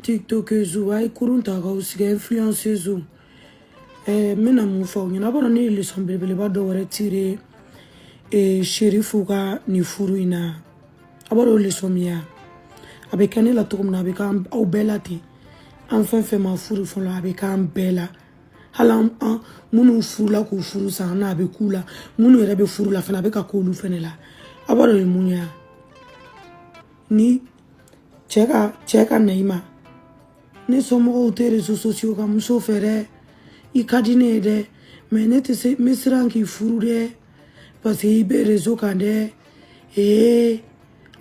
TikTokers ay kurunta ka usiga influencers mena mu fa nyina bana ni le sombele ba do wore tire sherifu ka ni furu ina abaro le somia abekane la tokum na beka au belati enfin fait ma furu fon la beka bela halam munu furu la ko furu sa na be kula munu ere be furu la fana beka ko lu fenela abaro le munya ni cheka neima ne somo o tere sociaux ka muso fere I kadine de mais ne te se misranki furu de parce que ibe rezo kande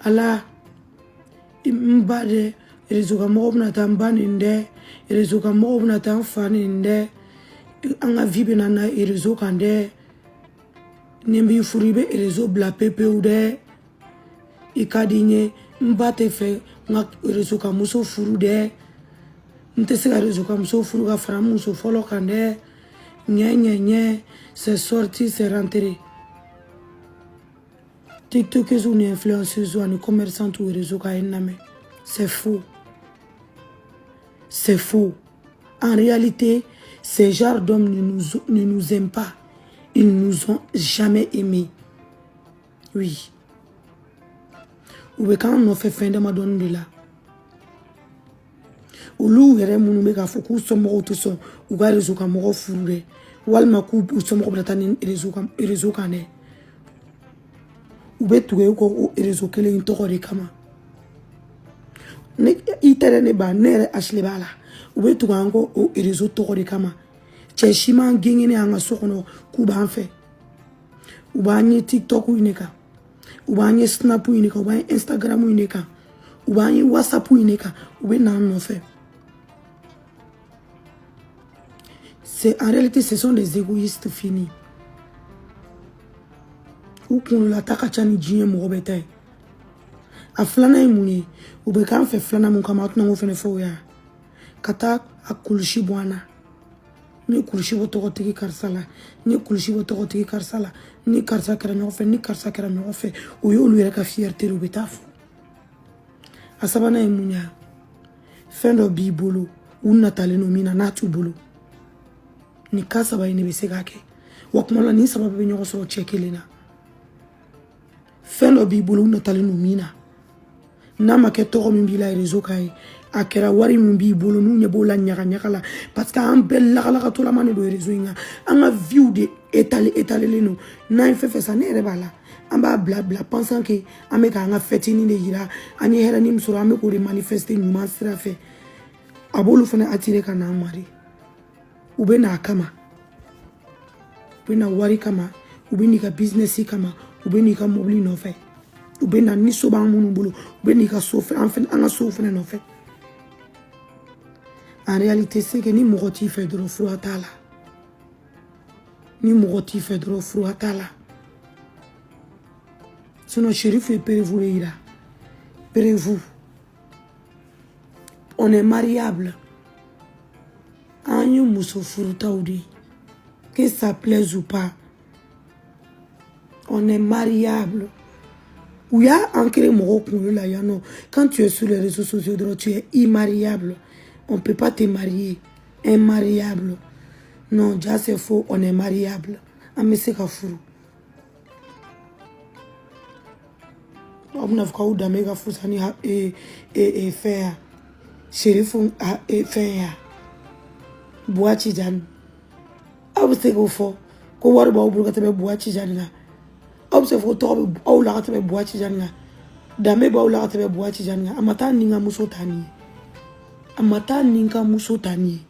ala mbade rezo ka mo na tambani nde rezo ka mo na tamfani nde anga vibe na rezo kande nembi furu be rezo bla pepe ude ikadinye mbate fe nga rezo ka muso furu de nte se ka rezo ka muso furu ka fara muso folo kande nye c'est sorti c'est rentré TikTokers ou influenceuses ou commerçants ou réseau ka ename c'est faux en réalité ces genres d'hommes ne nous aiment pas, ils nous ont jamais aimés. Oui. Ou quand on fait fin de ma donne de là. Ou l'ou yere munu me ka foku somo to so ou ga rezo ka mo furure wal maku somo ko blatani rezo ka ne ou betuge ko rezo kele into ko de kama ne itere ne ba nere ashle bala ou betuga ngo o rezo to ko de kama che shima ngingine anga sokono ku ba nfe ou ba ni TikTok ineka ou ba ni Snap ineka ou ba Instagram ineka ou ba ni WhatsApp ineka ou be na no fe. En réalité, ce sont des égoïstes finis. Ou qu'on l'attaque à Tchani Djien Mourobete. A flana mouni, ou bekan fait flana mon kamat non fait foya. Kata a kulshi bwana. Ni kulshi wotorote karsala, ni kulshi wotorote karsala, ni karsa kera fait, ni karsa kera fait. Ou yo lui ka fierté le betaf. A sabana mounia. Fin de bibolo, ou natale nomina natu bolo. Ni kasa ba ine besega ke wakmala ni sababu be nyoko so chekelena fendo bi bulu na tale no mina na maketo ko mbila rezo kai akera wari mbi bulu nu nyebola nyaka nyakala parce que an bella kala ka tola mane do rezo inga anga view de étalé leno na fefe sa ne rebala amba bla bla pensant que ameka anga fetini de yira ani hera ni msura ame ko de manifester nyuma sira fe abolu fana atire kana mari ube na kama ube na wari kama ube ni ka business kama ube ni ka mobili no fe ube na ni so ba munu bulu ube ni ka so fe enfin anga so fe no fe en réalité c'est que ni mogoti fe dro fru atala ni mogoti fe dro fru atala sinon shérif et père vous ira père vous on est mariable. Anyo muso furuta oudi. Que ça plaise ou pas. On est mariable. Ou ya ancré mon là, non. Quand tu es sur les réseaux sociaux, tu es immariable. On ne peut pas te marier. Immariable. Non, déjà c'est faux, on est mariable. Amese kafuru. On a fait un méga fou, ça n'y a et faire. Chérifon a et faire. Boachi jan abse ko fo ko war ba obul ka tabe boachi jan na abse fo to aw la ka tabe boachi jan na dame ba aw la ka tabe boachi jan na amata ninga muso tani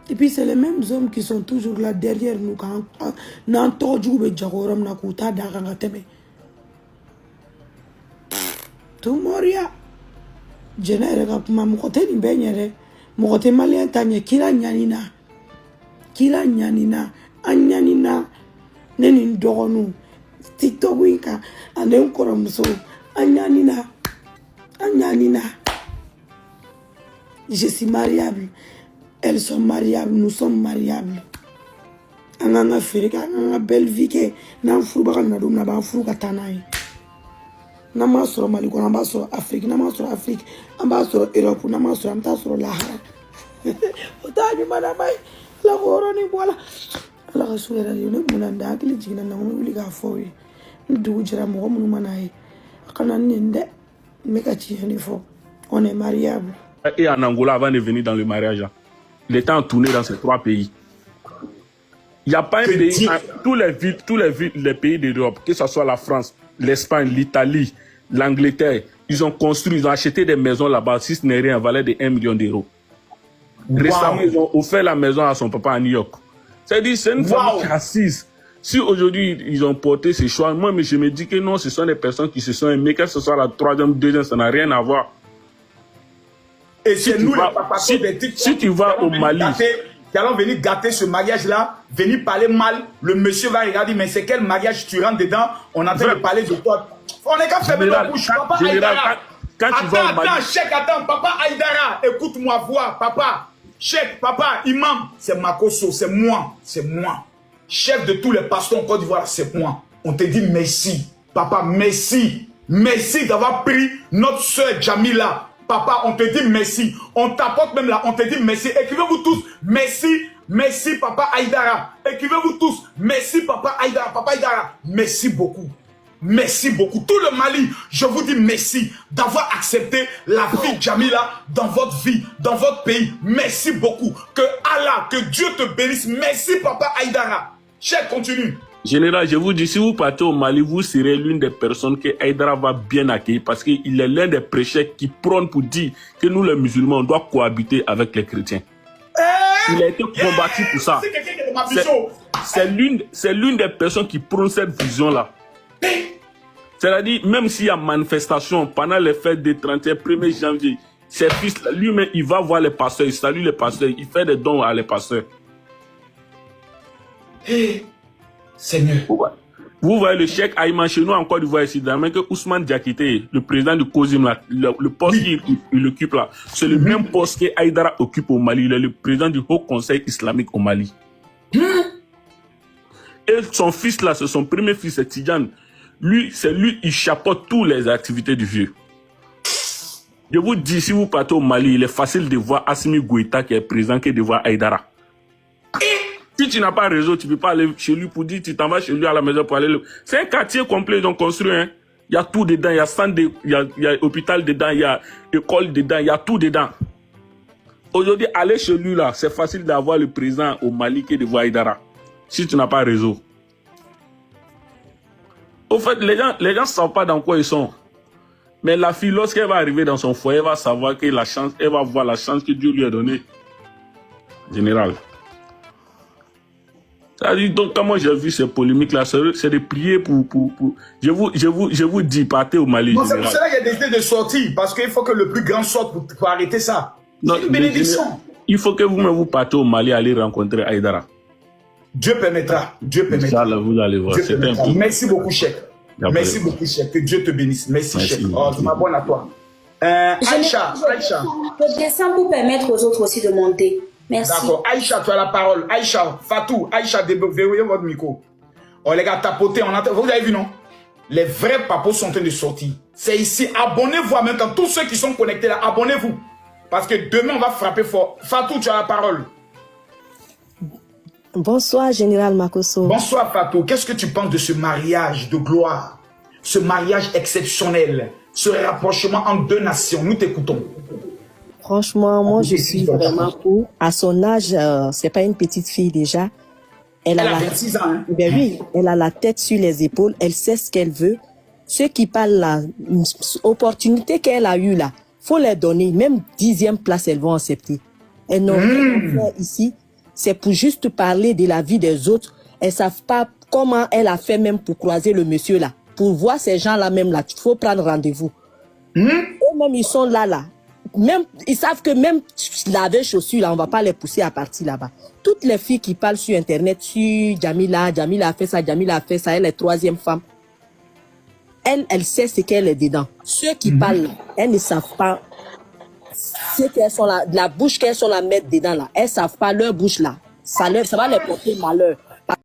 et puis c'est les mêmes hommes qui sont toujours là derrière nous quand nan to jube jagoram na ko ta da ka tabe to moria jenere ka mamu ko teni benyere Mokote malien tanye kila nyanina anyanina neni ndogonu TikTok winka ane ukoro muso anyanina je suis mariable, elles sont mariables, nous sommes mariables. Anga ferika anga belle vie ke na furu ba na dum na ba furu ka tanai Nama soro Mali ko nama soro Afrique, nama soro Afrique, nama soro Europe, nama soro amta soro Lahara. Otani mana mai la goro ni bola. Ala ka suera ni munanda akili jina na nguli ka foyi. Ndu jira mo mu manai. Akana ninde meka chi ni fo. On est mariable. Et en Angola avant de venir dans le mariage, il était en tournée dans ces 3 pays. Il n'y a pas un pays, tous les pays d'Europe, que ce soit la France, l'Espagne, l'Italie, l'Angleterre, ils ont construit, ils ont acheté des maisons là-bas, si ce n'est rien, valait de 1 million d'euros. Récemment, ils ont offert la maison à son papa à New York. C'est-à-dire, c'est une famille assise. Si aujourd'hui, ils ont porté ces choix, moi, mais je me dis que non, ce sont des personnes qui se sont aimées, que ce soit la 3e, 2e, ça n'a rien à voir. Et c'est nous, les papas, si tu vas au Mali, qui allons venir gâter ce mariage-là, venir parler mal, le monsieur va regarder, mais c'est quel mariage tu rentres dedans, on est en train de parler de toi. On est qu'à fermer la bouche, papa Aïdara. Attends, papa Aïdara, écoute-moi, vois, papa. Cheikh, papa, imam, c'est Makosso, c'est moi. Chef de tous les pasteurs en Côte d'Ivoire, c'est moi. On te dit merci. Papa, merci. Merci d'avoir pris notre soeur Jamila. Papa, on te dit merci. On t'apporte même là, on te dit merci. Écrivez-vous tous, merci papa Aïdara. Écrivez-vous tous, merci papa Aïdara. Papa Aïdara, merci beaucoup. Merci beaucoup. Tout le Mali, je vous dis merci d'avoir accepté la vie de Jamila dans votre vie, dans votre pays. Merci beaucoup. Que Allah, que Dieu te bénisse. Merci papa Aïdara. Cheikh, continue. Général, je vous dis, si vous partez au Mali, vous serez l'une des personnes que Aïdara va bien accueillir parce qu'il est l'un des prêcheurs qui prône pour dire que nous, les musulmans, on doit cohabiter avec les chrétiens. Il a été combattu pour ça. C'est l'une des personnes qui prône cette vision-là. C'est-à-dire, même s'il y a manifestation pendant les fêtes des 31 1er janvier, ses fils, lui-même, il va voir les pasteurs, il salue les pasteurs, il fait des dons à les pasteurs. Seigneur. Vous voyez le Cheikh Aïman chez nous en Côte d'Ivoire ici, dans que Ousmane Diakité, le président du COSIM, là, le poste qu'il occupe là, c'est le même poste que Aïdara occupe au Mali. Il est le président du Haut Conseil islamique au Mali. Et son fils là, c'est son premier fils, c'est Tidjane. Lui, il chapeaute toutes les activités du vieux. Je vous dis, si vous partez au Mali, il est facile de voir Assimi Goïta qui est président que de voir Aïdara. Si tu n'as pas réseau, tu ne peux pas aller chez lui pour dire, tu t'en vas chez lui à la maison pour aller. C'est un quartier complet, ils ont construit. Hein. Il y a tout dedans, il y a centre, il y a hôpital dedans, il y a école dedans, il y a tout dedans. Aujourd'hui, aller chez lui là, c'est facile d'avoir le président au Mali que de voir Aïdara. Si tu n'as pas réseau. Au fait, les gens ne savent pas dans quoi ils sont. Mais la fille, lorsqu'elle va arriver dans son foyer, elle va savoir que la chance, elle va voir la chance que Dieu lui a donnée. Général. Donc, quand moi j'ai vu ces polémiques-là, c'est de prier pour... Je vous dis, partez au Mali. C'est pour cela qu'il y a des idées de sortie, parce qu'il faut que le plus grand sorte pour arrêter ça. C'est une bénédiction. Il faut que vous-même vous partez au Mali, aller rencontrer Aïdara. Dieu permettra. Dieu permettra. Inch'Allah, vous allez voir. Merci beaucoup, Cheikh. Merci beaucoup, Cheikh. Que Dieu te bénisse. Merci, Cheikh. Oh, je m'abonne à toi. Aïcha. Je descends pour permettre aux autres aussi de monter. Merci. D'accord. Aïcha, tu as la parole. Aïcha, Fatou, Aïcha, verrouillez votre micro. Oh, les gars, tapotez. Vous avez vu, non? Les vrais papos sont en train de sortir. C'est ici. Abonnez-vous en même temps. Tous ceux qui sont connectés là, abonnez-vous. Parce que demain, on va frapper fort. Fatou, tu as la parole. Bonsoir, Général Makosso. Bonsoir, Fatou. Qu'est-ce que tu penses de ce mariage de gloire? Ce mariage exceptionnel? Ce rapprochement entre deux nations? Nous t'écoutons. Franchement, moi, je suis vraiment pour. À son âge, c'est pas une petite fille déjà. Elle a 26 ans. Hein? Ben oui, elle a la tête sur les épaules. Elle sait ce qu'elle veut. Ceux qui parlent là, l'opportunité qu'elle a eue là, faut les donner. Même 10e place, elles vont accepter. Elles n'ont rien à faire ici. C'est pour juste parler de la vie des autres. Elles savent pas comment elle a fait même pour croiser le monsieur là. Pour voir ces gens-là même là, il faut prendre rendez-vous. Eux-mêmes, ils sont là. Même, ils savent que même laver chaussures là, on va pas les pousser à partir là-bas. Toutes les filles qui parlent sur Internet, sur Jamila a fait ça, Jamila a fait ça, elle est 3e femme. Elle sait ce qu'elle est dedans. Ceux qui parlent là, elles ne savent pas ce qu'elles sont là, la bouche qu'elles sont là mettre dedans là. Elles savent pas leur bouche là. Ça va les porter malheur.